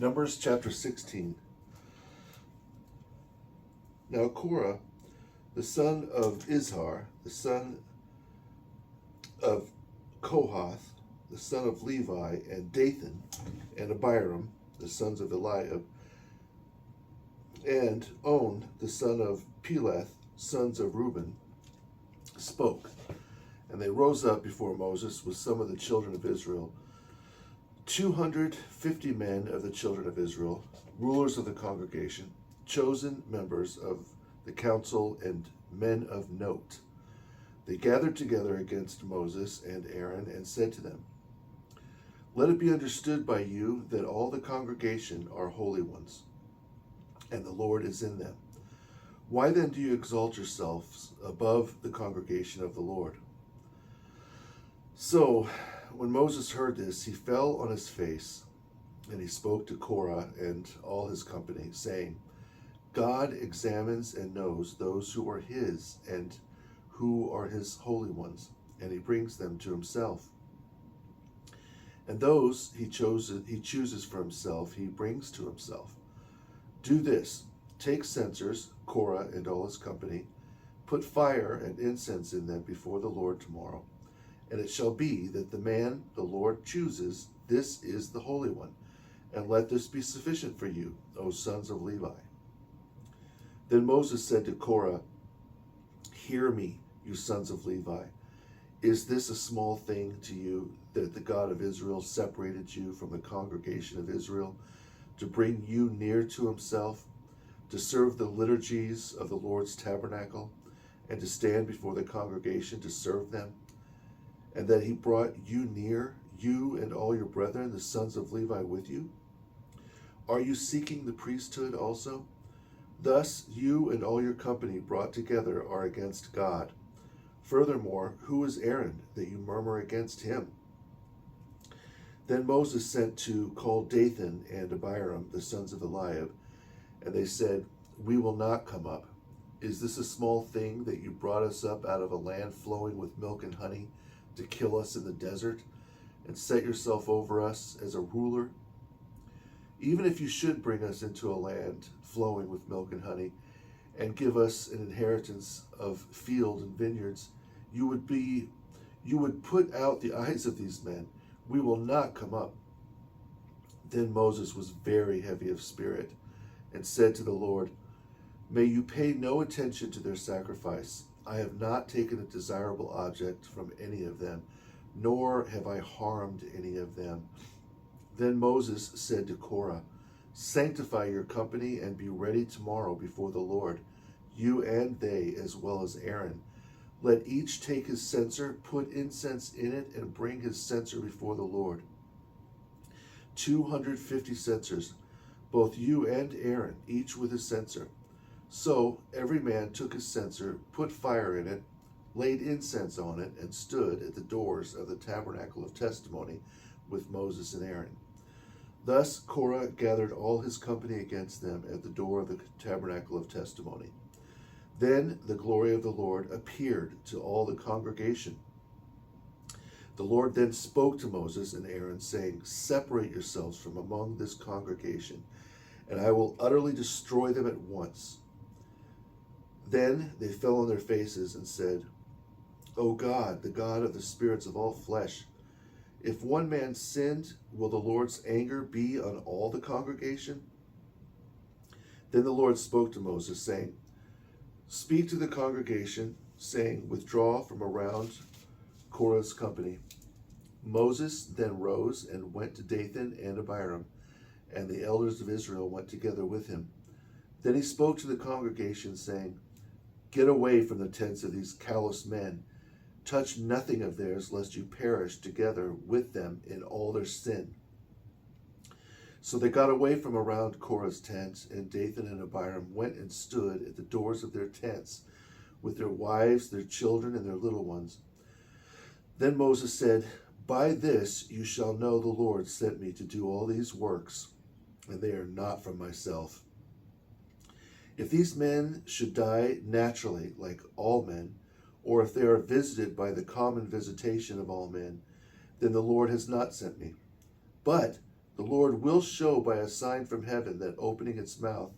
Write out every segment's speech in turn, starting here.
Numbers chapter 16. Now Korah, the son of Izhar, the son of Kohath, the son of Levi, and Dathan, and Abiram, the sons of Eliab, and On, the son of Peleth, sons of Reuben, spoke. And they rose up before Moses with some of the children of Israel, 250 men of the children of Israel, rulers of the congregation, chosen members of the council, and men of note. They gathered together against Moses and Aaron and said to them, "Let it be understood by you that all the congregation are holy ones, and the Lord is in them. Why then do you exalt yourselves above the congregation of the Lord?" So when Moses heard this, he fell on his face, and he spoke to Korah and all his company, saying, "God examines and knows those who are his and who are his holy ones, and he brings them to himself. And those he chooses for himself, he brings to himself. Do this, take censers, Korah and all his company, put fire and incense in them before the Lord tomorrow. And it shall be that the man the Lord chooses, this is the Holy One. And let this be sufficient for you, O sons of Levi." Then Moses said to Korah, "Hear me, you sons of Levi. Is this a small thing to you that the God of Israel separated you from the congregation of Israel to bring you near to himself, to serve the liturgies of the Lord's tabernacle, and to stand before the congregation to serve them? And that he brought you near, you and all your brethren, the sons of Levi, with you? Are you seeking the priesthood also? Thus you and all your company brought together are against God. Furthermore, who is Aaron that you murmur against him?" Then Moses sent to call Dathan and Abiram, the sons of Eliab, and they said, "We will not come up. Is this a small thing that you brought us up out of a land flowing with milk and honey to kill us in the desert and set yourself over us as a ruler? Even if you should bring us into a land flowing with milk and honey and give us an inheritance of field and vineyards, you would put out the eyes of these men. We will not come up." Then Moses was very heavy of spirit and said to the Lord, "May you pay no attention to their sacrifice. I have not taken a desirable object from any of them, nor have I harmed any of them." Then Moses said to Korah, "Sanctify your company and be ready tomorrow before the Lord, you and they, as well as Aaron. Let each take his censer, put incense in it, and bring his censer before the Lord. 250 censers, both you and Aaron, each with his censer." So every man took his censer, put fire in it, laid incense on it, and stood at the doors of the tabernacle of testimony with Moses and Aaron. Thus Korah gathered all his company against them at the door of the tabernacle of testimony. Then the glory of the Lord appeared to all the congregation. The Lord then spoke to Moses and Aaron, saying, "Separate yourselves from among this congregation, and I will utterly destroy them at once." Then they fell on their faces and said, "O God, the God of the spirits of all flesh, if one man sinned, will the Lord's anger be on all the congregation?" Then the Lord spoke to Moses, saying, "Speak to the congregation, saying, withdraw from around Korah's company." Moses then rose and went to Dathan and Abiram, and the elders of Israel went together with him. Then he spoke to the congregation, saying, "Get away from the tents of these callous men. Touch nothing of theirs, lest you perish together with them in all their sin." So they got away from around Korah's tent, and Dathan and Abiram went and stood at the doors of their tents with their wives, their children, and their little ones. Then Moses said, "By this you shall know the Lord sent me to do all these works, and they are not from myself. If these men should die naturally, like all men, or if they are visited by the common visitation of all men, then the Lord has not sent me. But The Lord will show by a sign from heaven that opening its mouth,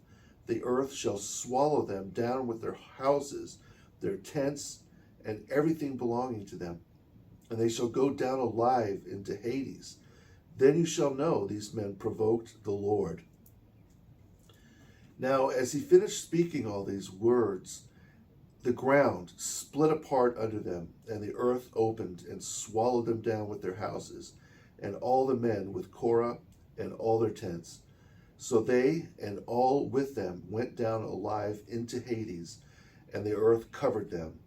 the earth shall swallow them down with their houses, their tents, and everything belonging to them. And they shall go down alive into Hades. Then you shall know these men provoked the Lord. Now, as he finished speaking all these words, the ground split apart under them, and the earth opened and swallowed them down with their houses, and all the men with Korah and all their tents. So they and all with them went down alive into Hades, and the earth covered them,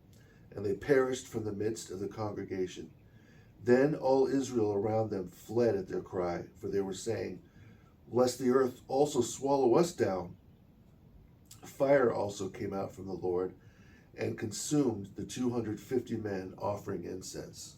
and they perished from the midst of the congregation. Then all Israel around them fled at their cry, for they were saying, lest the earth also swallow us down. Fire also came out from the Lord and consumed the 250 men offering incense.